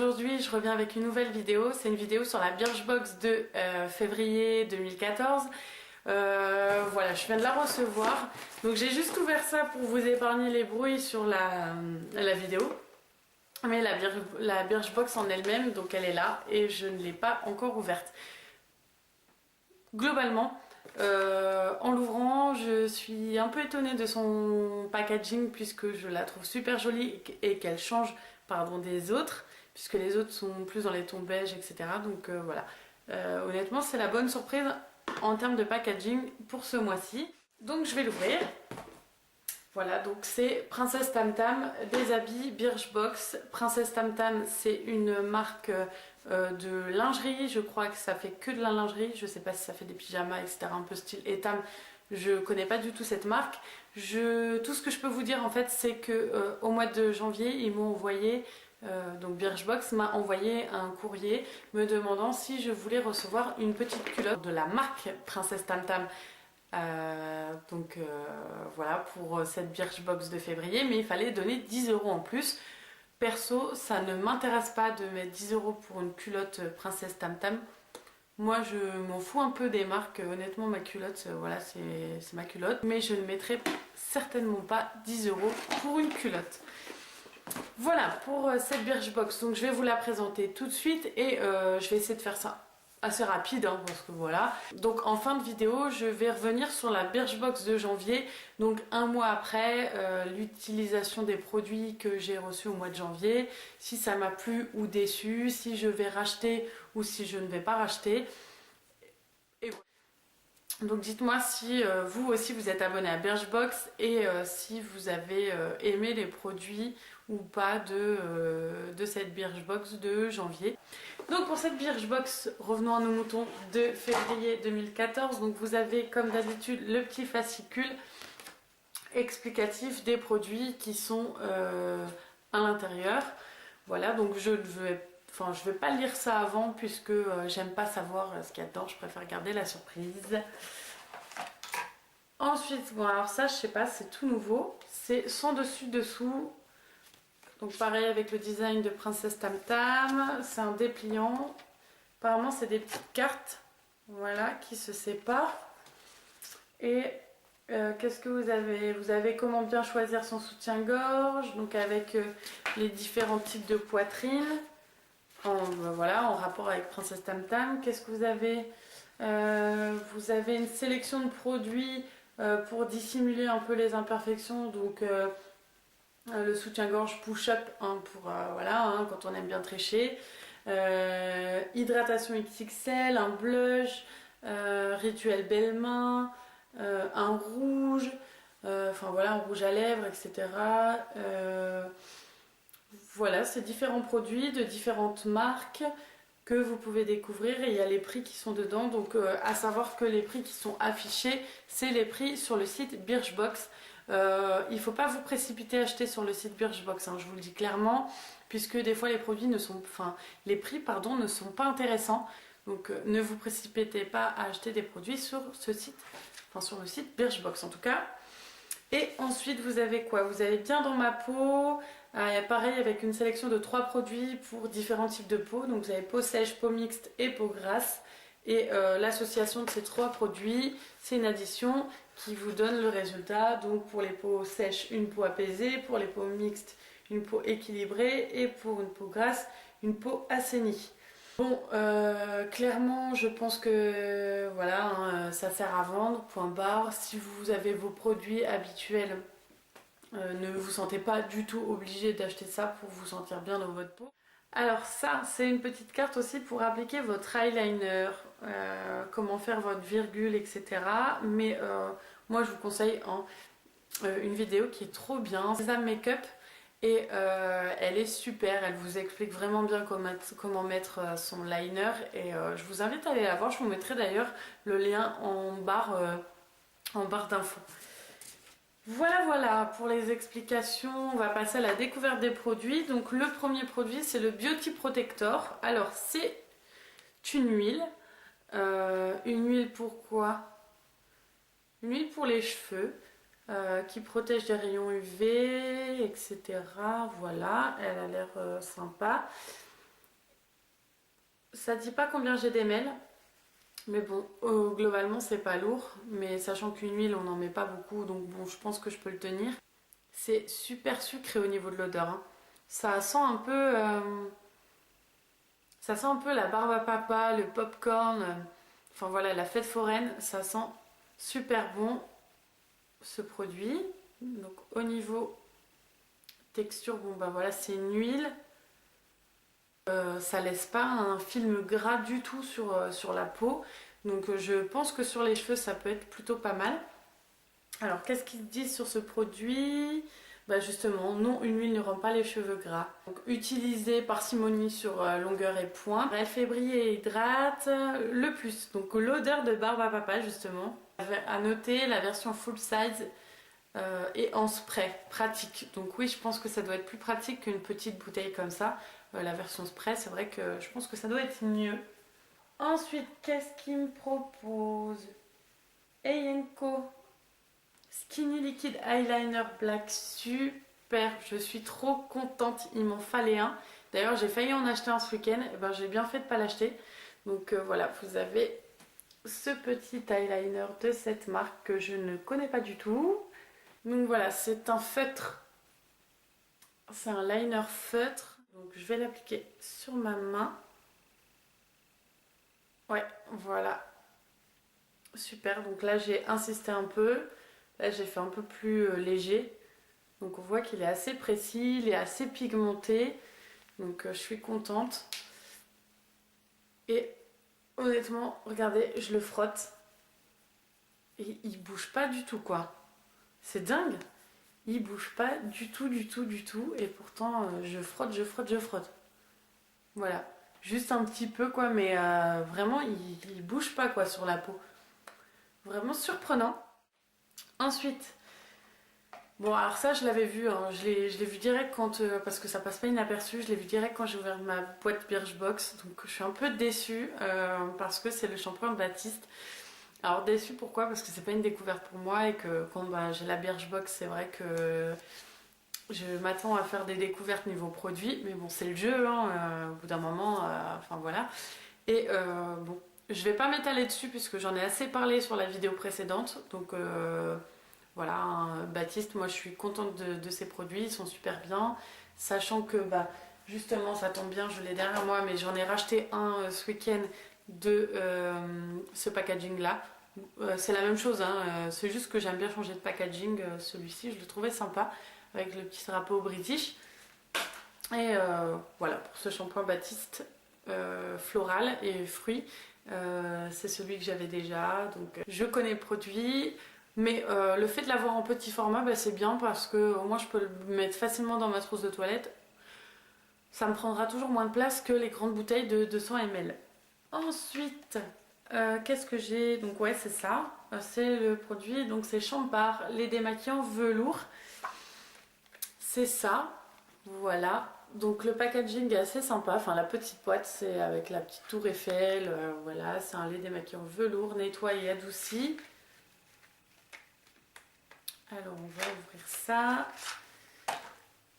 aujourd'hui je reviens avec une nouvelle vidéo. C'est une vidéo sur la Birchbox de février 2014. Voilà, je viens de la recevoir. Donc j'ai juste ouvert ça pour vous épargner les bruits sur la vidéo. Mais la Birchbox en elle-même, donc elle est là et je ne l'ai pas encore ouverte. Globalement, en l'ouvrant, je suis un peu étonnée de son packaging puisque je la trouve super jolie et qu'elle change des autres, puisque les autres sont plus dans les tons beige, etc. Donc voilà, honnêtement c'est la bonne surprise en termes de packaging pour ce mois-ci. Donc je vais l'ouvrir. Voilà, donc c'est Princesse Tam Tam, des habits Birchbox. Princesse Tam Tam, c'est une marque de lingerie. Je crois que ça fait que de la lingerie. Je sais pas si ça fait des pyjamas, etc. Un peu style Etam. Je connais pas du tout cette marque. Tout ce que je peux vous dire en fait, c'est que au mois de janvier, ils m'ont envoyé, donc Birchbox m'a envoyé un courrier me demandant si je voulais recevoir une petite culotte de la marque Princesse Tam Tam. Voilà pour cette Birchbox de février, mais il fallait donner 10 € en plus. Perso, ça ne m'intéresse pas de mettre 10 € pour une culotte Princesse Tam Tam. Moi je m'en fous un peu des marques, honnêtement ma culotte, voilà c'est ma culotte, mais je ne mettrai certainement pas 10 € pour une culotte. Voilà pour cette Birchbox, donc je vais vous la présenter tout de suite et je vais essayer de faire ça assez rapide parce que voilà. Donc en fin de vidéo je vais revenir sur la Birchbox de janvier, donc un mois après l'utilisation des produits que j'ai reçus au mois de janvier, si ça m'a plu ou déçu, si je vais racheter ou si je ne vais pas racheter. Et voilà. Donc dites-moi si vous aussi vous êtes abonné à Birchbox et si vous avez aimé les produits ou pas de cette Birchbox de janvier. Donc pour cette Birchbox, revenons à nos moutons de février 2014. Donc vous avez comme d'habitude le petit fascicule explicatif des produits qui sont à l'intérieur. Voilà, donc je vais pas lire ça avant puisque j'aime pas savoir ce qu'il y a dedans, je préfère garder la surprise. Ensuite, bon alors ça je sais pas, c'est tout nouveau, c'est sans dessus dessous. Donc pareil avec le design de Princesse Tam Tam, c'est un dépliant. Apparemment c'est des petites cartes, voilà, qui se séparent. Et qu'est-ce que vous avez? Vous avez comment bien choisir son soutien-gorge, donc avec les différents types de poitrine. Voilà, en rapport avec Princesse Tam Tam. Qu'est-ce que vous avez? Vous avez une sélection de produits pour dissimuler un peu les imperfections, donc le soutien-gorge push-up pour voilà, quand on aime bien trécher, hydratation XXL, un blush, rituel belle-main, un rouge, voilà, un rouge à lèvres, etc. Voilà, c'est différents produits de différentes marques que vous pouvez découvrir et il y a les prix qui sont dedans. Donc à savoir que les prix qui sont affichés, c'est les prix sur le site Birchbox. Il ne faut pas vous précipiter à acheter sur le site Birchbox, je vous le dis clairement, puisque des fois les produits ne sont, les prix ne sont pas intéressants. Donc ne vous précipitez pas à acheter des produits sur ce site, sur le site Birchbox en tout cas. Et ensuite vous avez quoi? Vous avez Bien dans ma peau, pareil avec une sélection de 3 produits pour différents types de peau. Donc vous avez peau sèche, peau mixte et peau grasse. Et l'association de ces 3 produits, c'est une addition qui vous donne le résultat. Donc pour les peaux sèches, une peau apaisée, pour les peaux mixtes, une peau équilibrée et pour une peau grasse, une peau assainie. Bon, clairement, je pense que voilà, ça sert à vendre, point barre. Si vous avez vos produits habituels, ne vous sentez pas du tout obligé d'acheter ça pour vous sentir bien dans votre peau. Alors ça, c'est une petite carte aussi pour appliquer votre eyeliner, comment faire votre virgule, etc. Mais moi, je vous conseille une vidéo qui est trop bien, Sésame Makeup. Et elle est super, elle vous explique vraiment bien comment mettre son liner et je vous invite à aller la voir, je vous mettrai d'ailleurs le lien en barre d'infos. Voilà pour les explications, on va passer à la découverte des produits. Donc le premier produit c'est le Beauty Protector. Alors c'est une huile pourquoi? Une huile pour les cheveux. Qui protège des rayons UV, etc. Voilà, elle a l'air sympa. Ça dit pas combien j'ai d'ml, mais bon, globalement c'est pas lourd, mais sachant qu'une huile on n'en met pas beaucoup, donc bon, je pense que je peux le tenir. C'est super sucré au niveau de l'odeur, hein. Ça sent un peu, ça sent un peu la barbe à papa, le popcorn, enfin voilà, la fête foraine. Ça sent super bon ce produit. Donc au niveau texture, bon bah voilà, c'est une huile. Ça laisse pas un film gras du tout sur la peau. Donc je pense que sur les cheveux ça peut être plutôt pas mal. Alors qu'est-ce qu'ils disent sur ce produit? Bah justement, non, une huile ne rend pas les cheveux gras. Donc utilisez parcimonie sur longueur et point. Elle fait briller et hydrate le plus. Donc l'odeur de barbe à papa justement. À noter la version full size et en spray, pratique. Donc oui, je pense que ça doit être plus pratique qu'une petite bouteille comme ça. La version spray, c'est vrai que je pense que ça doit être mieux. Ensuite, qu'est-ce qu'il me propose? Eyenko Skinny Liquid Eyeliner Black, super, je suis trop contente, il m'en fallait un. D'ailleurs, j'ai failli en acheter un ce week-end, et ben j'ai bien fait de pas l'acheter. Donc voilà, vous avez ce petit eyeliner de cette marque que je ne connais pas du tout. Donc voilà, c'est un feutre, c'est un liner feutre. Donc je vais l'appliquer sur ma main. Ouais, voilà, super. Donc là, j'ai insisté un peu. Là, j'ai fait un peu plus léger. Donc on voit qu'il est assez précis, il est assez pigmenté. Donc je suis contente. Et honnêtement, regardez, je le frotte. Et il bouge pas du tout, quoi. C'est dingue. Il bouge pas du tout, du tout, du tout. Et pourtant, je frotte, je frotte, je frotte. Voilà. Juste un petit peu, quoi. Mais vraiment, il bouge pas, quoi, sur la peau. Vraiment surprenant. Ensuite, bon, alors ça, je l'avais vu, hein. Je l'ai vu direct quand, parce que ça passe pas inaperçu, je l'ai vu direct quand j'ai ouvert ma boîte Birchbox. Donc je suis un peu déçue parce que c'est le shampoing Baptiste. Alors déçue pourquoi? Parce que c'est pas une découverte pour moi et que quand bah, j'ai la Birchbox, c'est vrai que je m'attends à faire des découvertes niveau produit. Mais bon, c'est le jeu, hein, au bout d'un moment, enfin voilà. Et bon, je vais pas m'étaler dessus puisque j'en ai assez parlé sur la vidéo précédente. Donc voilà, hein, Baptiste, moi je suis contente de ces produits, ils sont super bien. Sachant que bah, justement, ça tombe bien, je l'ai derrière moi, mais j'en ai racheté un ce week-end de ce packaging là. C'est la même chose, hein, c'est juste que j'aime bien changer de packaging. Celui-ci, je le trouvais sympa avec le petit drapeau british. Et voilà, pour ce shampoing Baptiste floral et fruits, c'est celui que j'avais déjà. Donc je connais le produit. Mais le fait de l'avoir en petit format, bah, c'est bien parce que au moins je peux le mettre facilement dans ma trousse de toilette. Ça me prendra toujours moins de place que les grandes bouteilles de 200 ml. Ensuite, qu'est-ce que j'ai? Donc ouais, c'est ça. C'est le produit, donc c'est Champard, les démaquillants velours. C'est ça. Voilà. Donc le packaging est assez sympa. Enfin, la petite boîte, c'est avec la petite tour Eiffel. Voilà, c'est un lait démaquillant velours, nettoie et adouci. Alors on va ouvrir ça.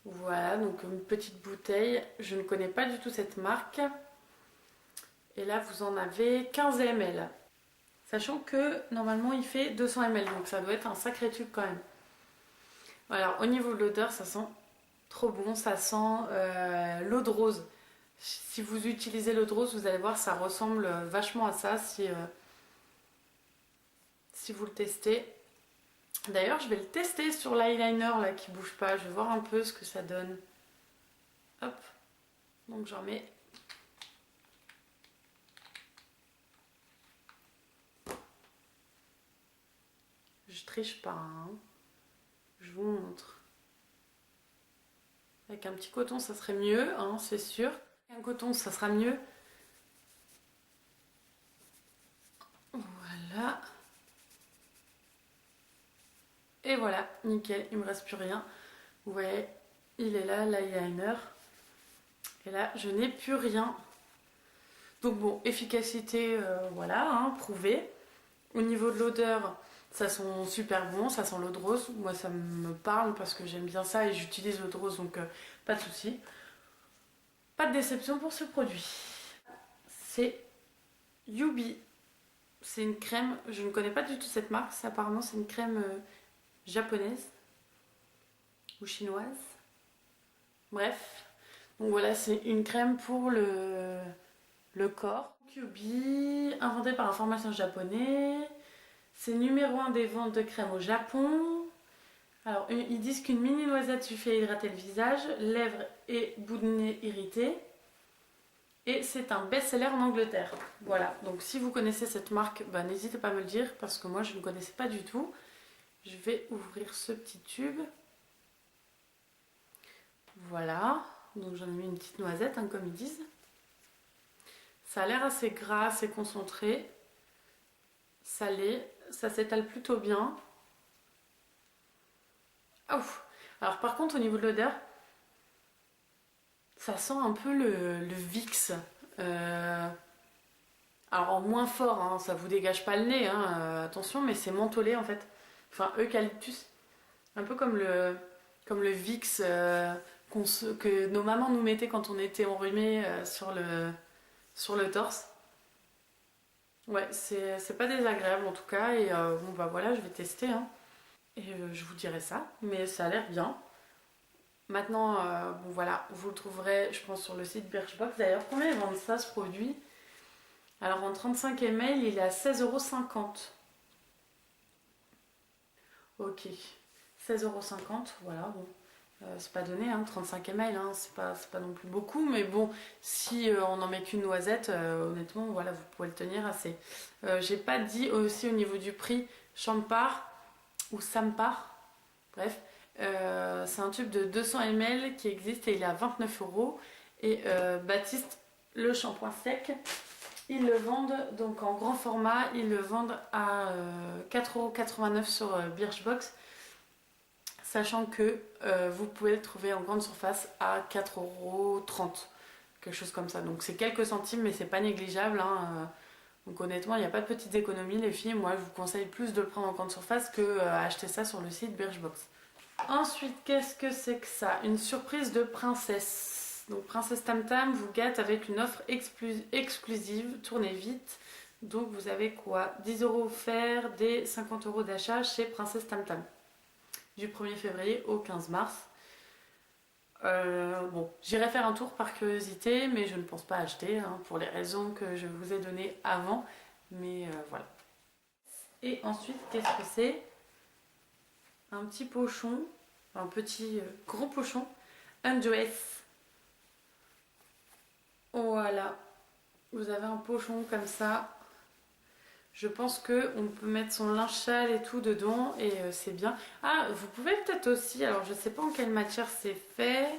Voilà, donc une petite bouteille. Je ne connais pas du tout cette marque. Et là, vous en avez 15 ml. Sachant que normalement, il fait 200 ml. Donc ça doit être un sacré tube quand même. Alors, au niveau de l'odeur, ça sent trop bon. Ça sent l'eau de rose. Si vous utilisez l'eau de rose, vous allez voir, ça ressemble vachement à ça si vous le testez. D'ailleurs, je vais le tester sur l'eyeliner là qui bouge pas. Je vais voir un peu ce que ça donne. Hop. Donc j'en mets. Je triche pas, hein. Je vous montre. Avec un petit coton, ça serait mieux, hein, c'est sûr. Un coton, ça sera mieux. Voilà. Et voilà, nickel, il me reste plus rien. Vous voyez, il est là, l'eyeliner. Et là, je n'ai plus rien. Donc bon, efficacité, voilà, hein, prouvée. Au niveau de l'odeur, ça sent super bon, ça sent l'eau de rose. Moi, ça me parle parce que j'aime bien ça et j'utilise l'eau de rose, donc pas de souci. Pas de déception pour ce produit. c'est Yubi. C'est une crème, je ne connais pas du tout cette marque, apparemment c'est une crème japonaise ou chinoise. Bref, donc voilà, c'est une crème pour le corps. Yubi, inventé par un pharmacien japonais. C'est numéro 1 des ventes de crème au Japon. Alors, ils disent qu'une mini noisette suffit à hydrater le visage, lèvres et bout de nez irrités. Et c'est un best-seller en Angleterre. Voilà, donc si vous connaissez cette marque, bah, n'hésitez pas à me le dire parce que moi je ne connaissais pas du tout. Je vais ouvrir ce petit tube. Voilà, donc j'en ai mis une petite noisette, hein, comme ils disent. Ça a l'air assez gras, assez concentré. Salé, ça s'étale plutôt bien. Oh. Alors par contre au niveau de l'odeur, ça sent un peu le Vicks. Alors en moins fort, hein, ça vous dégage pas le nez, hein, attention, mais c'est mentholé en fait. Enfin eucalyptus. Un peu comme le Vicks que nos mamans nous mettaient quand on était enrhumé sur le torse. Ouais, c'est pas désagréable en tout cas. Et bon bah voilà, je vais tester. Hein. Et je vous dirai ça. Mais ça a l'air bien. Maintenant, bon voilà, vous le trouverez, je pense, sur le site Birchbox. D'ailleurs, combien ils vendent ça, ce produit? Alors, en 35 ml, il est à 16,50 €. Ok, 16,50 €, voilà, bon. C'est pas donné, hein, 35 ml, hein, c'est pas non plus beaucoup, mais bon, si on n'en met qu'une noisette, honnêtement, voilà, vous pouvez le tenir assez. J'ai pas dit aussi au niveau du prix, Champar ou Sampar, bref, c'est un tube de 200 ml qui existe et il est à 29 €. Et Baptiste, le shampoing sec, ils le vendent donc en grand format, ils le vendent à 4,89 € sur Birchbox, sachant que vous pouvez le trouver en grande surface à 4,30 €, quelque chose comme ça. Donc c'est quelques centimes, mais c'est pas négligeable. Hein. Donc honnêtement, il n'y a pas de petites économies, les filles. Moi, je vous conseille plus de le prendre en grande surface que acheter ça sur le site Birchbox. Ensuite, qu'est-ce que c'est que ça? Une surprise de princesse. Donc Princesse Tam Tam vous gâte avec une offre exclusive. Tournez vite. Donc vous avez quoi? 10 € offerts, des 50 € d'achat chez Princesse Tam Tam. Du 1er février au 15 mars. Bon, j'irai faire un tour par curiosité, mais je ne pense pas acheter, hein, pour les raisons que je vous ai données avant. Mais voilà. Et ensuite, qu'est-ce que c'est? Un petit pochon, un petit gros pochon, Undress. Voilà, vous avez un pochon comme ça. Je pense que on peut mettre son linge sale et tout dedans et c'est bien. Ah, vous pouvez peut-être aussi, alors je sais pas en quelle matière c'est fait.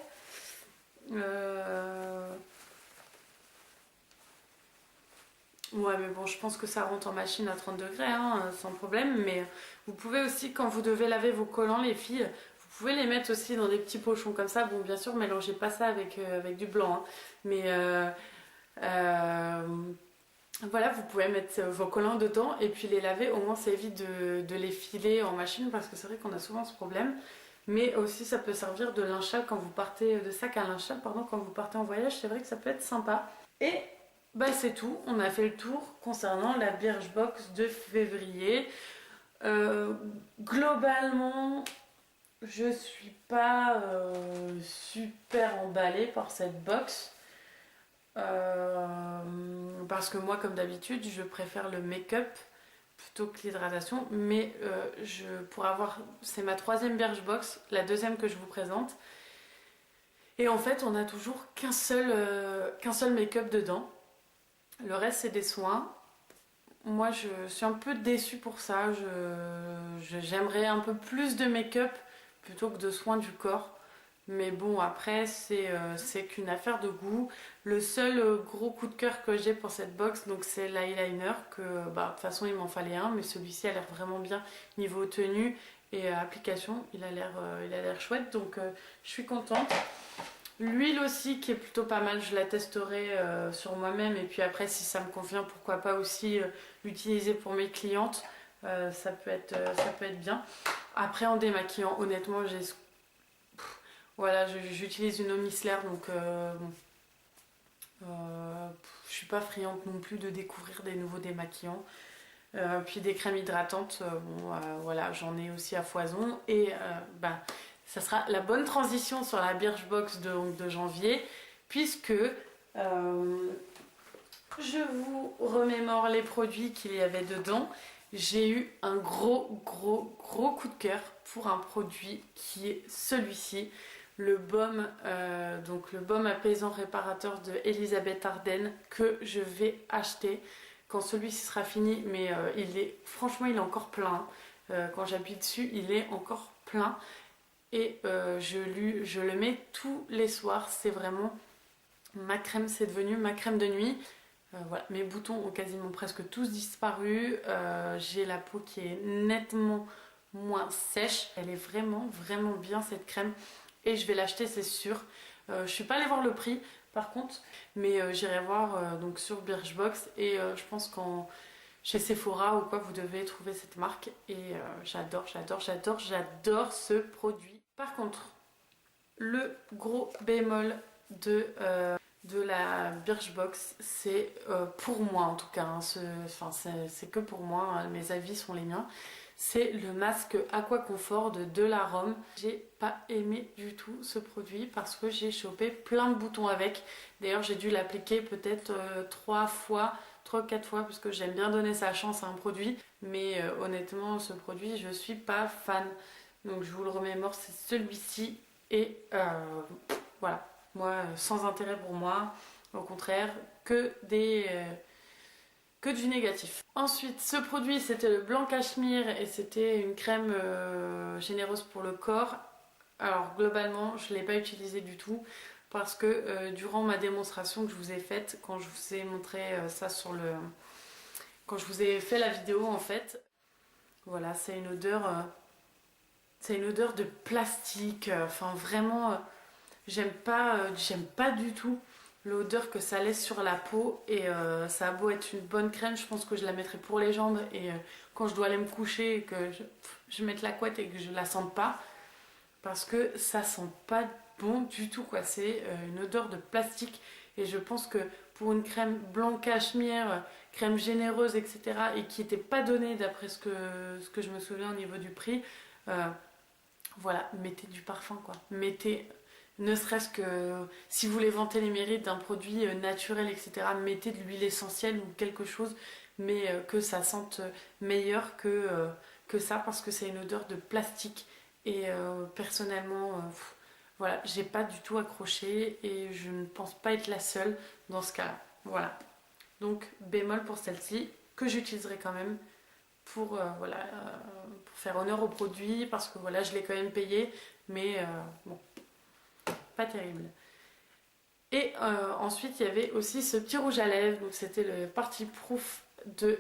Ouais, mais bon, je pense que ça rentre en machine à 30 degrés, hein, sans problème. Mais vous pouvez aussi, quand vous devez laver vos collants, les filles, vous pouvez les mettre aussi dans des petits pochons comme ça. Bon, bien sûr, mélangez pas ça avec du blanc. Hein. Mais euh, voilà, vous pouvez mettre vos collants dedans et puis les laver. Au moins, ça évite de les filer en machine parce que c'est vrai qu'on a souvent ce problème. Mais aussi, ça peut servir de linge sale quand vous partez, de sac à linge sale, pardon, quand vous partez en voyage. C'est vrai que ça peut être sympa. Et bah c'est tout, on a fait le tour concernant la Birchbox de février. Globalement, je suis pas super emballée par cette box. Parce que moi, comme d'habitude, je préfère le make-up plutôt que l'hydratation. Mais c'est ma 3e Birchbox, la 2e que je vous présente. Et en fait, on a toujours qu'un seul make-up dedans. Le reste, c'est des soins. Moi, je suis un peu déçue pour ça. J'aimerais un peu plus de make-up plutôt que de soins du corps. Mais bon, après, c'est qu'une affaire de goût. Le seul gros coup de cœur que j'ai pour cette box, donc c'est l'eyeliner, que bah, de toute façon, il m'en fallait un. Mais celui-ci a l'air vraiment bien niveau tenue et application. Il a l'air chouette, donc je suis contente. L'huile aussi qui est plutôt pas mal, je la testerai sur moi-même et puis après si ça me convient pourquoi pas aussi l'utiliser pour mes clientes, ça peut être bien. Après en démaquillant honnêtement voilà, j'utilise une eau micellaire donc bon, Je suis pas friande non plus de découvrir des nouveaux démaquillants. Puis des crèmes hydratantes, bon, voilà, j'en ai aussi à foison. Et bah, ça sera la bonne transition sur la Birchbox de janvier, puisque je vous remémore les produits qu'il y avait dedans. J'ai eu un gros coup de cœur pour un produit qui est celui-ci, le baume, donc le baume apaisant réparateur de Elisabeth Arden, que je vais acheter quand celui-ci sera fini. Mais franchement il est encore plein. Quand j'appuie dessus il est encore plein. Et je le mets tous les soirs. C'est vraiment ma crème, c'est devenu ma crème de nuit. Voilà, mes boutons ont quasiment presque tous disparu. J'ai la peau qui est nettement moins sèche. Elle est vraiment bien cette crème. Et je vais l'acheter, c'est sûr. Je suis pas allée voir le prix par contre. Mais j'irai voir donc sur Birchbox. Et je pense chez Sephora ou quoi vous devez trouver cette marque. Et j'adore ce produit. Par contre, le gros bémol de la Birchbox, c'est pour moi en tout cas, hein, c'est que pour moi, hein, mes avis sont les miens, c'est le masque Aqua Comfort de Delarome. J'ai pas aimé du tout ce produit parce que j'ai chopé plein de boutons avec. D'ailleurs j'ai dû l'appliquer peut-être 3 ou 4 fois parce que j'aime bien donner sa chance à un produit, mais honnêtement ce produit je suis pas fan. Donc je vous le remémore, c'est celui-ci. Et voilà, moi sans intérêt pour moi, au contraire, que du négatif. Ensuite, ce produit c'était le blanc cachemire et c'était une crème généreuse pour le corps. Alors globalement je ne l'ai pas utilisé du tout parce que durant ma démonstration que je vous ai faite, quand je vous ai montré ça quand je vous ai fait la vidéo en fait, voilà, c'est une odeur de plastique, enfin vraiment j'aime pas du tout l'odeur que ça laisse sur la peau. Et ça a beau être une bonne crème, je pense que je la mettrai pour les jambes. Et quand je dois aller me coucher et que je mette la couette et que je la sente pas, parce que ça sent pas bon du tout quoi. C'est une odeur de plastique. Et je pense que pour une crème blanc cachemire, crème généreuse, etc., et qui n'était pas donnée d'après ce que je me souviens au niveau du prix, voilà, mettez du parfum quoi. Mettez, ne serait-ce que si vous voulez vanter les mérites d'un produit naturel, etc., mettez de l'huile essentielle ou quelque chose, mais que ça sente meilleur que ça, parce que c'est une odeur de plastique. Et personnellement, voilà, j'ai pas du tout accroché et je ne pense pas être la seule dans ce cas-là. Voilà. Donc bémol pour celle-ci, que j'utiliserai quand même pour, voilà, pour faire honneur au produit, parce que voilà, je l'ai quand même payé, mais bon, pas terrible. Et ensuite il y avait aussi ce petit rouge à lèvres, donc c'était le Party Proof de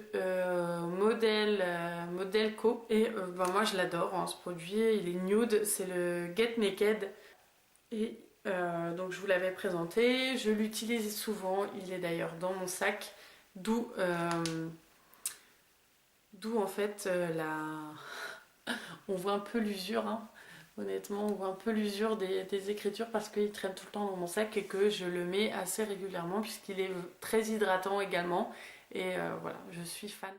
Model Co. Et bah, moi je l'adore hein, ce produit, il est nude, c'est le Get Naked. Et donc je vous l'avais présenté, je l'utilise souvent, il est d'ailleurs dans mon sac, d'où en fait on voit un peu l'usure, hein. Honnêtement on voit un peu l'usure des écritures parce qu'il traîne tout le temps dans mon sac et que je le mets assez régulièrement puisqu'il est très hydratant également. Et voilà, je suis fan.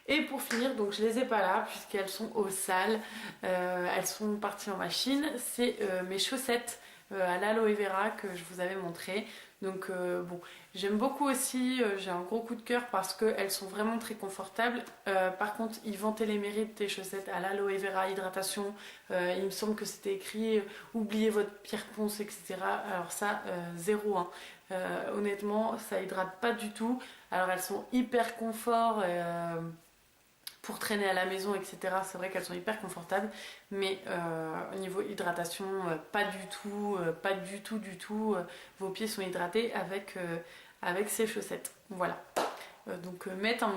Et pour finir, donc je les ai pas là puisqu'elles sont au sale, elles sont parties en machine. C'est mes chaussettes à l'aloe vera que je vous avais montré. Donc bon, j'aime beaucoup aussi, j'ai un gros coup de cœur parce qu'elles sont vraiment très confortables. Par contre, ils vantaient les mérites des chaussettes à l'aloe vera hydratation. Il me semble que c'était écrit oubliez votre pierre ponce, etc. Alors ça, zéro. Hein. Honnêtement, ça hydrate pas du tout. Alors elles sont hyper confort. Pour traîner à la maison, etc. C'est vrai qu'elles sont hyper confortables, mais au niveau hydratation, pas du tout, du tout. Vos pieds sont hydratés avec ces chaussettes. Voilà. Donc mettre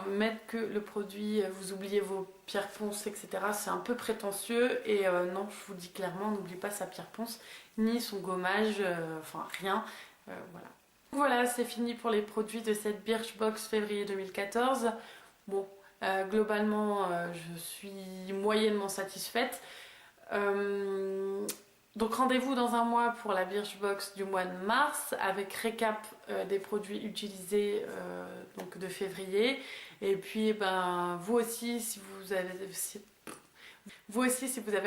que le produit, vous oubliez vos pierres ponces, etc. C'est un peu prétentieux et non, je vous dis clairement, n'oublie pas sa pierre ponce, ni son gommage, enfin rien. Voilà. Voilà, c'est fini pour les produits de cette Birchbox février 2014. Bon, globalement, je suis moyennement satisfaite. Donc rendez-vous dans un mois pour la Birchbox du mois de mars avec récap des produits utilisés donc de février. Et puis ben, vous aussi si vous avez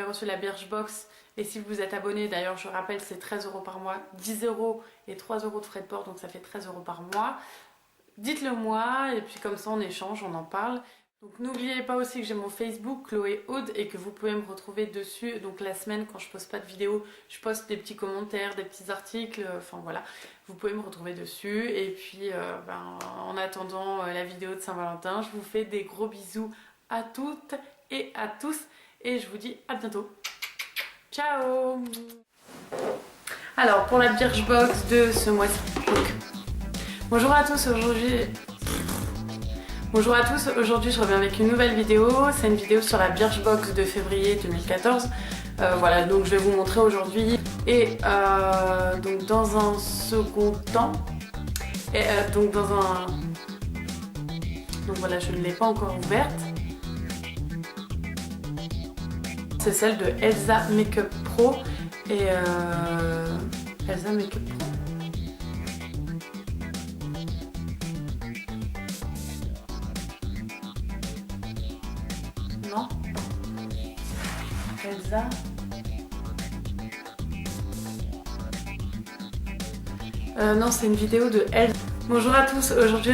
reçu la Birchbox et si vous êtes abonné, d'ailleurs je rappelle c'est 13 € par mois, 10 € et 3 € de frais de port, donc ça fait 13 € par mois. Dites-le moi et puis comme ça on échange, on en parle. Donc n'oubliez pas aussi que j'ai mon Facebook Chloé Aude et que vous pouvez me retrouver dessus. Donc la semaine quand je poste pas de vidéo, je poste des petits commentaires, des petits articles, enfin voilà. Vous pouvez me retrouver dessus. Et puis en attendant la vidéo de Saint-Valentin, je vous fais des gros bisous à toutes et à tous. Et je vous dis à bientôt. Ciao. Alors pour la Birchbox de ce mois-ci. Bonjour à tous, aujourd'hui je reviens avec une nouvelle vidéo. C'est une vidéo sur la Birchbox de février 2014. Voilà, donc je vais vous montrer aujourd'hui. Et donc dans un second temps, donc voilà, je ne l'ai pas encore ouverte. C'est celle de Elsa Makeup Pro et Elsa Makeup Pro. Non, Elsa. Non, c'est une vidéo de Elsa. Bonjour à tous, aujourd'hui